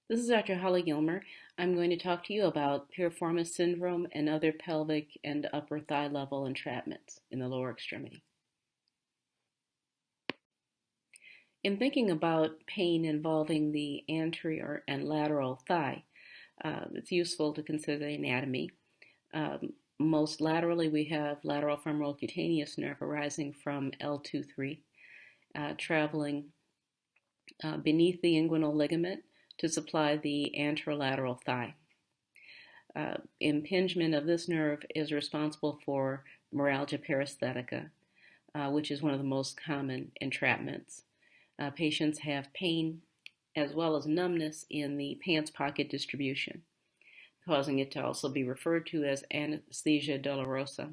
This is Dr. Holly Gilmer. I'm going to talk to you about piriformis syndrome and other pelvic and upper thigh level entrapments in the lower extremity. In thinking about pain involving the anterior and lateral thigh, it's useful to consider the anatomy. Most laterally, we have lateral femoral cutaneous nerve arising from L23, traveling beneath the inguinal ligament to supply the anterolateral thigh. Impingement of this nerve is responsible for neuralgia paresthetica, which is one of the most common entrapments. Patients have pain as well as numbness in the pants pocket distribution, causing it to also be referred to as anesthesia dolorosa.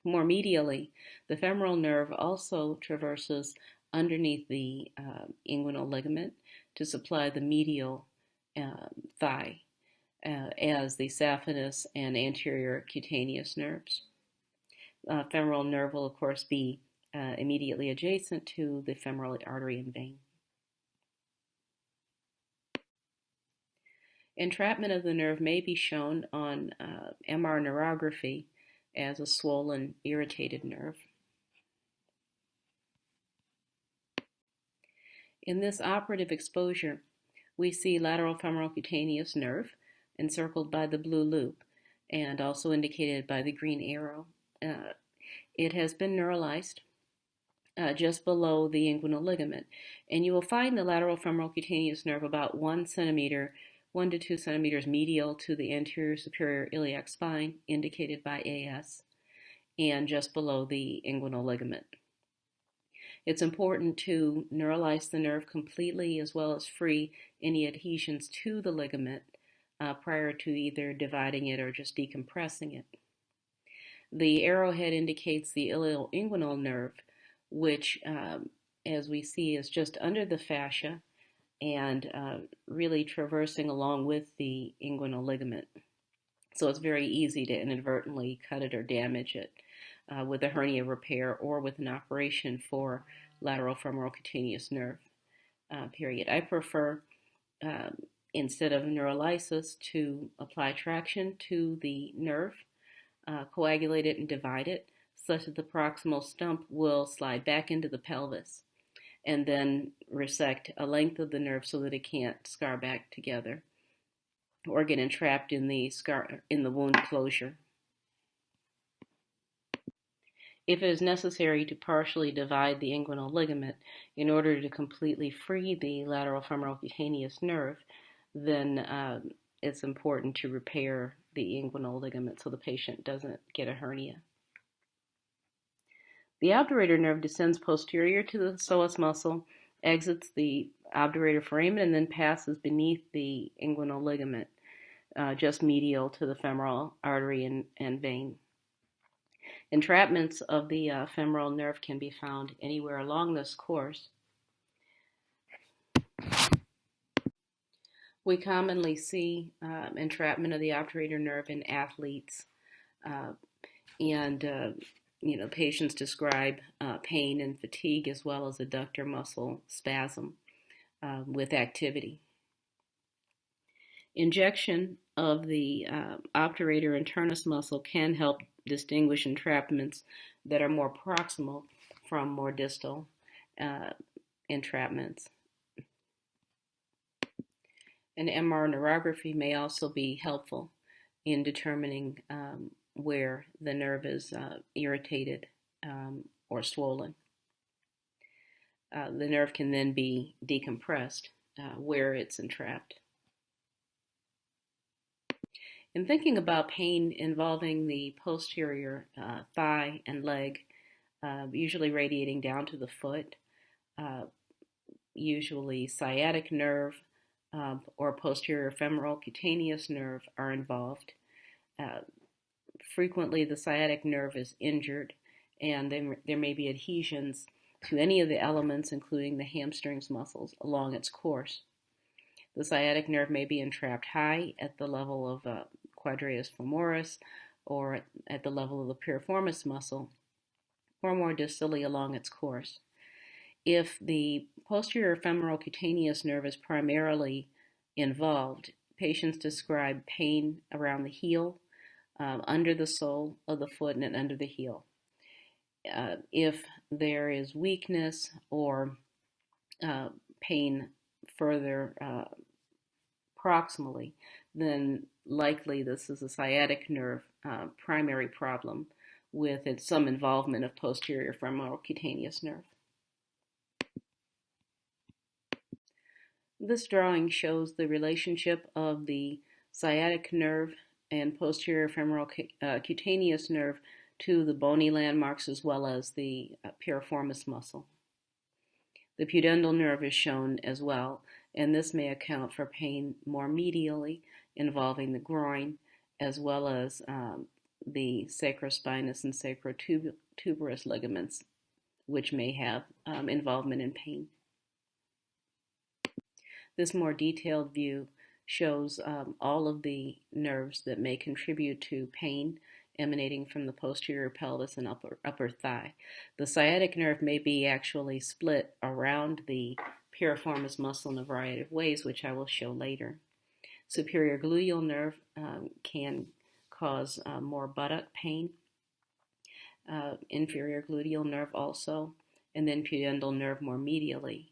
More medially, the femoral nerve also traverses underneath the inguinal ligament to supply the medial thigh as the saphenous and anterior cutaneous nerves. Femoral nerve will, of course, be immediately adjacent to the femoral artery and vein. Entrapment of the nerve may be shown on MR neurography as a swollen, irritated nerve. In this operative exposure, we see lateral femoral cutaneous nerve encircled by the blue loop and also indicated by the green arrow. It has been neuralized just below the inguinal ligament, and you will find the lateral femoral cutaneous nerve about 1 to 2 centimeters medial to the anterior superior iliac spine, indicated by AS, and just below the inguinal ligament. It's important to neuralize the nerve completely as well as free any adhesions to the ligament prior to either dividing it or just decompressing it. The arrowhead indicates the ilioinguinal nerve, which, as we see, is just under the fascia and really traversing along with the inguinal ligament. So it's very easy to inadvertently cut it or damage it with a hernia repair or with an operation for lateral femoral cutaneous nerve, period. I prefer, instead of neurolysis, to apply traction to the nerve, coagulate it and divide it such that the proximal stump will slide back into the pelvis, and then resect a length of the nerve so that it can't scar back together or get entrapped in the wound closure. If it is necessary to partially divide the inguinal ligament in order to completely free the lateral femoral cutaneous nerve, then it's important to repair the inguinal ligament so the patient doesn't get a hernia. The obturator nerve descends posterior to the psoas muscle, exits the obturator foramen, and then passes beneath the inguinal ligament, just medial to the femoral artery and vein. Entrapments of the femoral nerve can be found anywhere along this course. We commonly see entrapment of the obturator nerve in athletes, patients describe pain and fatigue as well as adductor muscle spasm with activity. Injection of the obturator internus muscle can help distinguish entrapments that are more proximal from more distal entrapments. An MR neurography may also be helpful in determining where the nerve is irritated or swollen. The nerve can then be decompressed where it's entrapped. In thinking about pain involving the posterior thigh and leg, usually radiating down to the foot, usually sciatic nerve or posterior femoral cutaneous nerve are involved. Frequently, the sciatic nerve is injured, and there may be adhesions to any of the elements, including the hamstrings muscles, along its course. The sciatic nerve may be entrapped high at the level of quadratus femoris or at the level of the piriformis muscle, or more distally along its course. If the posterior femoral cutaneous nerve is primarily involved. Patients describe pain around the heel, under the sole of the foot, and under the heel. If there is weakness or pain further proximally, then likely this is a sciatic nerve primary problem with some involvement of posterior femoral cutaneous nerve. This drawing shows the relationship of the sciatic nerve and posterior femoral cutaneous nerve to the bony landmarks as well as the piriformis muscle. The pudendal nerve is shown as well, and this may account for pain more medially involving the groin as well as the sacrospinous and sacrotuberous ligaments, which may have involvement in pain. This more detailed view shows all of the nerves that may contribute to pain emanating from the posterior pelvis and upper thigh. The sciatic nerve may be actually split around the piriformis muscle in a variety of ways, which I will show later. Superior gluteal nerve can cause more buttock pain, inferior gluteal nerve also, and then pudendal nerve more medially.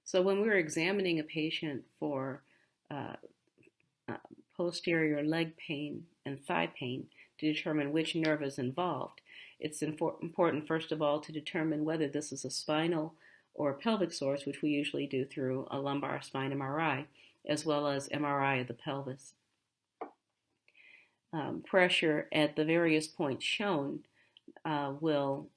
So when we're examining a patient for posterior leg pain and thigh pain to determine which nerve is involved, it's important, first of all, to determine whether this is a spinal or pelvic source, which we usually do through a lumbar spine MRI, as well as MRI of the pelvis. Pressure at the various points shown will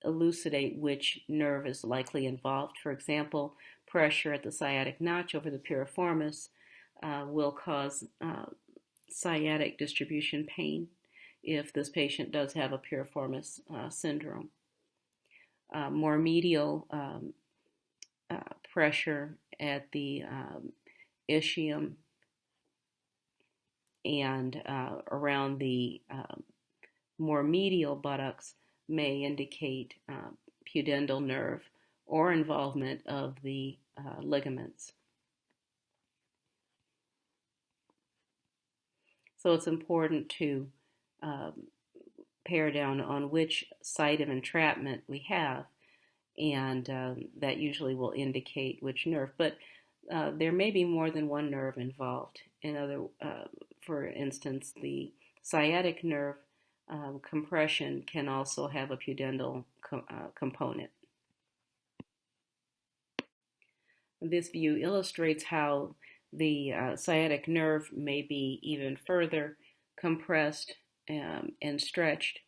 elucidate which nerve is likely involved. For example, pressure at the sciatic notch over the piriformis will cause sciatic distribution pain if this patient does have a piriformis syndrome. More medial pressure at the ischium and around the more medial buttocks may indicate pudendal nerve or involvement of the ligaments. So it's important to pare down on which site of entrapment we have, and that usually will indicate which nerve. But there may be more than one nerve involved. For instance, the sciatic nerve compression can also have a pudendal component. This view illustrates how the sciatic nerve may be even further compressed and stretched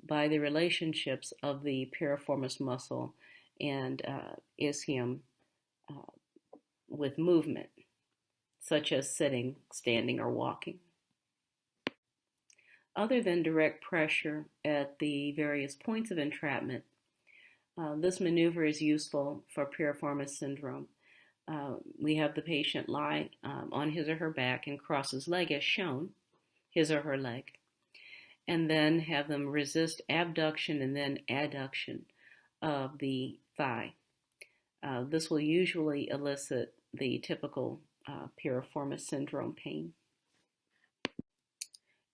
by the relationships of the piriformis muscle and ischium with movement, such as sitting, standing, or walking. Other than direct pressure at the various points of entrapment, this maneuver is useful for piriformis syndrome. We have the patient lie on his or her back and cross his leg as shown, his or her leg, and then have them resist abduction and then adduction of the thigh. This will usually elicit the typical piriformis syndrome pain.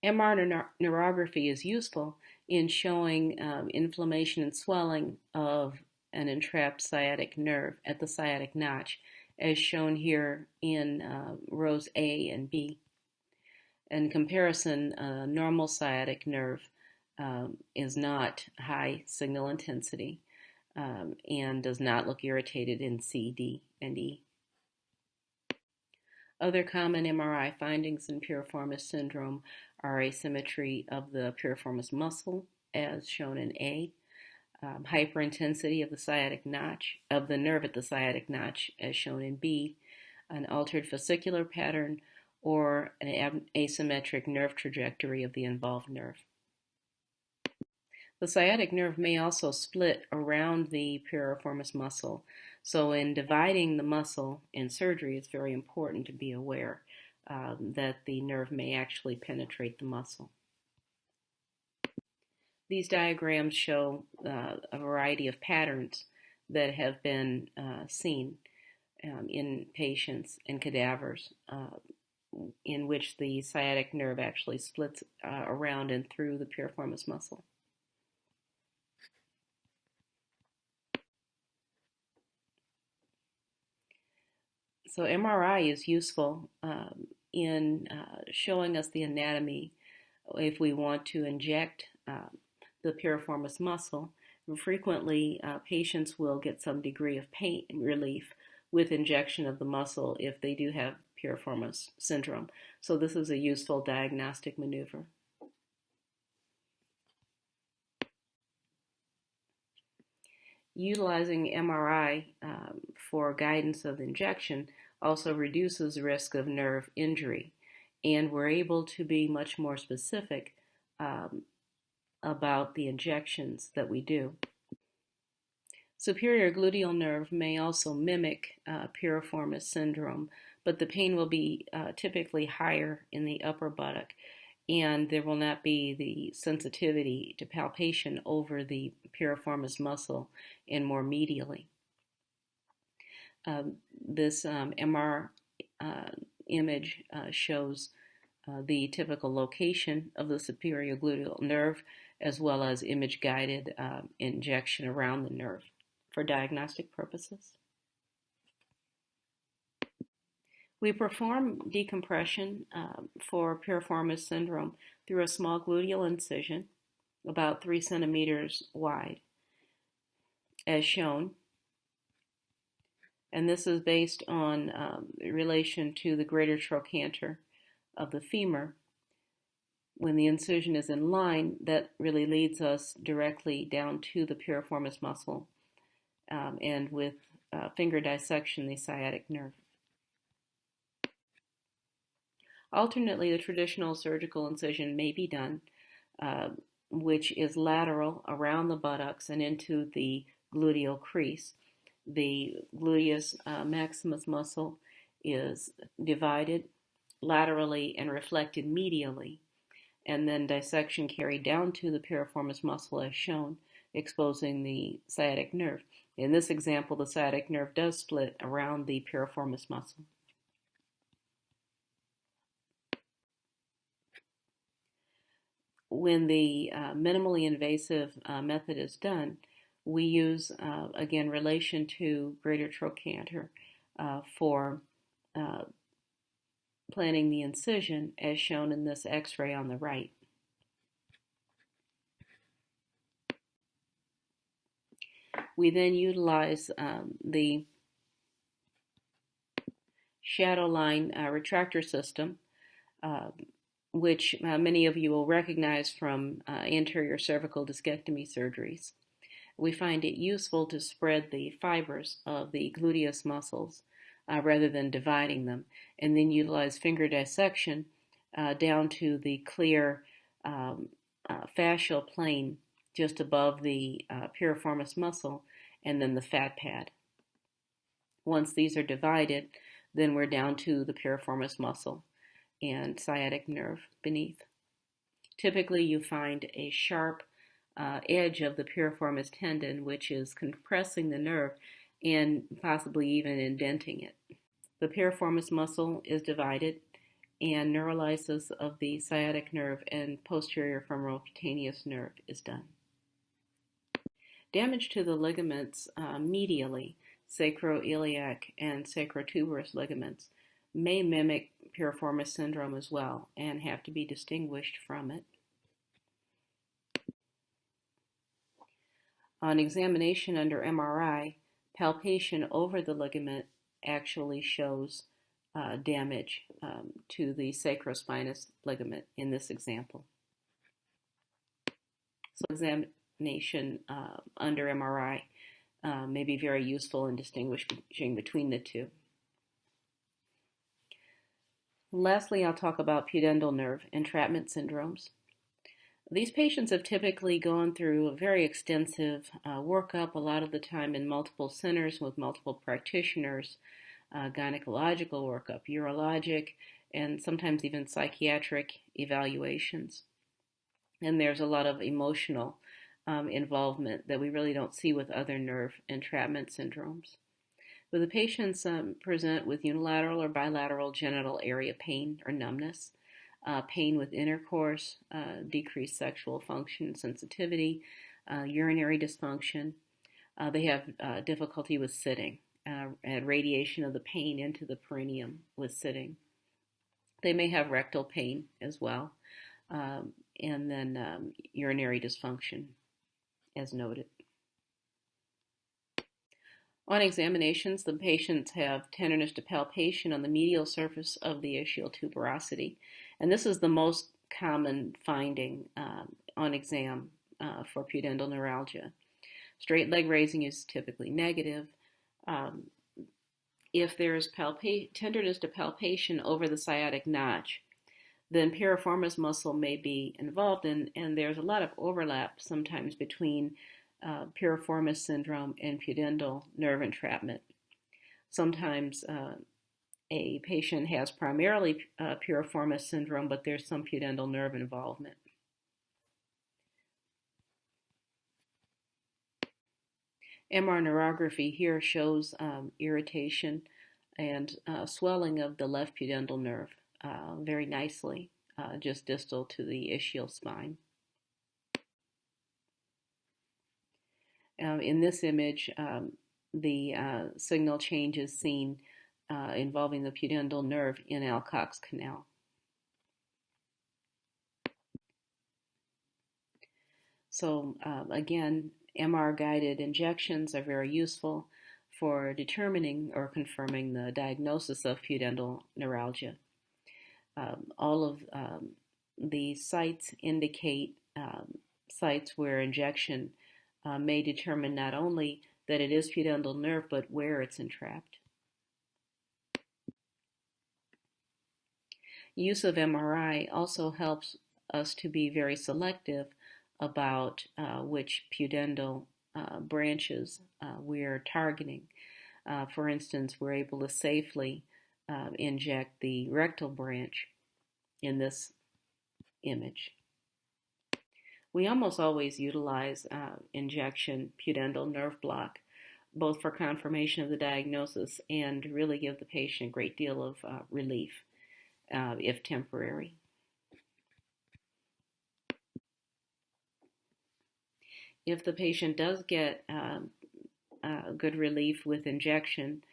MR neurography is useful in showing inflammation and swelling of an entrapped sciatic nerve at the sciatic notch, as shown here in rows A and B. In comparison, normal sciatic nerve is not high signal intensity and does not look irritated in C, D, and E. Other common MRI findings in piriformis syndrome are asymmetry of the piriformis muscle, as shown in A, hyperintensity of the sciatic notch, of the nerve at the sciatic notch, as shown in B, an altered fascicular pattern, or an asymmetric nerve trajectory of the involved nerve. The sciatic nerve may also split around the piriformis muscle, so in dividing the muscle in surgery, it's very important to be aware that the nerve may actually penetrate the muscle. These diagrams show a variety of patterns that have been seen in patients and cadavers in which the sciatic nerve actually splits around and through the piriformis muscle. So MRI is useful in showing us the anatomy if we want to inject the piriformis muscle. And frequently, patients will get some degree of pain relief with injection of the muscle if they do have piriformis syndrome. So this is a useful diagnostic maneuver. Utilizing MRI for guidance of injection also reduces the risk of nerve injury, and we're able to be much more specific about the injections that we do. Superior gluteal nerve may also mimic piriformis syndrome, but the pain will be typically higher in the upper buttock, and there will not be the sensitivity to palpation over the piriformis muscle and more medially. This MR image shows the typical location of the superior gluteal nerve, as well as image-guided injection around the nerve for diagnostic purposes. We perform decompression for piriformis syndrome through a small gluteal incision, about 3 centimeters wide, as shown. And this is based on relation to the greater trochanter of the femur. When the incision is in line, that really leads us directly down to the piriformis muscle, and with finger dissection, the sciatic nerve. Alternately, the traditional surgical incision may be done, which is lateral around the buttocks and into the gluteal crease. The gluteus maximus muscle is divided laterally and reflected medially, and then dissection carried down to the piriformis muscle as shown, exposing the sciatic nerve. In this example, the sciatic nerve does split around the piriformis muscle. When the minimally invasive method is done, we use, again, relation to greater trochanter for planning the incision as shown in this x-ray on the right. We then utilize the shadow line retractor system, which many of you will recognize from anterior cervical discectomy surgeries. We find it useful to spread the fibers of the gluteus muscles rather than dividing them, and then utilize finger dissection down to the clear fascial plane just above the piriformis muscle, and then the fat pad. Once these are divided, then we're down to the piriformis muscle and sciatic nerve beneath. Typically, you find a sharp edge of the piriformis tendon, which is compressing the nerve and possibly even indenting it. The piriformis muscle is divided, and neurolysis of the sciatic nerve and posterior femorocutaneous nerve is done. Damage to the ligaments medially, sacroiliac and sacrotuberous ligaments, may mimic piriformis syndrome as well and have to be distinguished from it. On examination under MRI, palpation over the ligament actually shows damage to the sacrospinous ligament in this example. So examination under MRI may be very useful in distinguishing between the two. Lastly, I'll talk about pudendal nerve entrapment syndromes. These patients have typically gone through a very extensive workup, a lot of the time in multiple centers with multiple practitioners, gynecological workup, urologic, and sometimes even psychiatric evaluations. And there's a lot of emotional involvement that we really don't see with other nerve entrapment syndromes. But the patients present with unilateral or bilateral genital area pain or numbness, pain with intercourse, decreased sexual function sensitivity, urinary dysfunction. They have difficulty with sitting, and radiation of the pain into the perineum with sitting. They may have rectal pain as well, and then urinary dysfunction, as noted. On examinations, the patients have tenderness to palpation on the medial surface of the ischial tuberosity, and this is the most common finding on exam for pudendal neuralgia. Straight leg raising is typically negative. If there's tenderness to palpation over the sciatic notch, then piriformis muscle may be involved, and there's a lot of overlap sometimes between piriformis syndrome and pudendal nerve entrapment. Sometimes a patient has primarily piriformis syndrome, but there's some pudendal nerve involvement. MR neurography here shows irritation and swelling of the left pudendal nerve very nicely, just distal to the ischial spine. In this image, the signal change is seen involving the pudendal nerve in Alcock's canal. So again, MR-guided injections are very useful for determining or confirming the diagnosis of pudendal neuralgia. All of the sites indicate sites where injection may determine not only that it is pudendal nerve, but where it's entrapped. Use of MRI also helps us to be very selective about which pudendal branches we're targeting. For instance, we're able to safely inject the rectal branch in this image. We almost always utilize injection pudendal nerve block, both for confirmation of the diagnosis and to really give the patient a great deal of relief, if temporary. If the patient does get good relief with injection,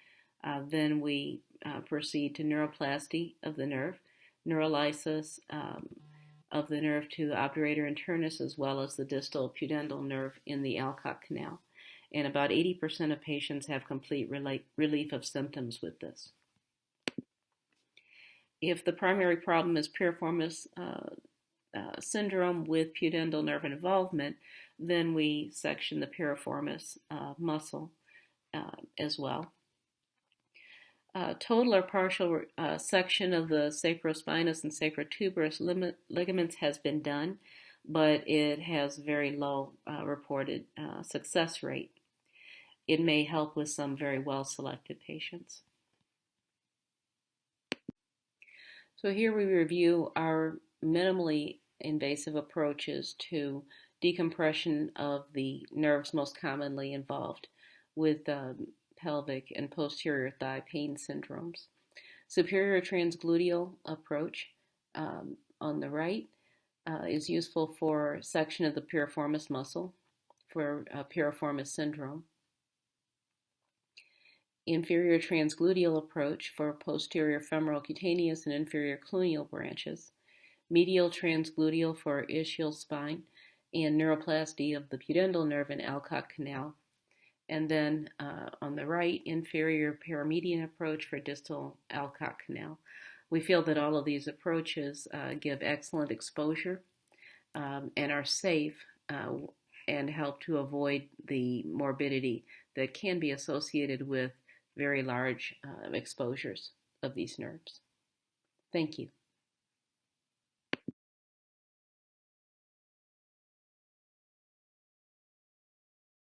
then we proceed to neuroplasty of the nerve, neurolysis of the nerve to obturator internus, as well as the distal pudendal nerve in the Alcock canal. And about 80% of patients have complete relief of symptoms with this. If the primary problem is piriformis syndrome with pudendal nerve involvement, then we section the piriformis muscle as well. Total or partial section of the sacrospinous and sacrotuberous ligaments has been done, but it has very low reported success rate. It may help with some very well-selected patients. So here we review our minimally invasive approaches to decompression of the nerves most commonly involved with pelvic and posterior thigh pain syndromes. Superior transgluteal approach on the right is useful for section of the piriformis muscle for piriformis syndrome. Inferior transgluteal approach for posterior femoral cutaneous and inferior cluneal branches. Medial transgluteal for ischial spine and neuroplasty of the pudendal nerve and Alcock canal. And then on the right, inferior paramedian approach for distal Alcock canal. We feel that all of these approaches give excellent exposure and are safe and help to avoid the morbidity that can be associated with very large exposures of these nerves. Thank you.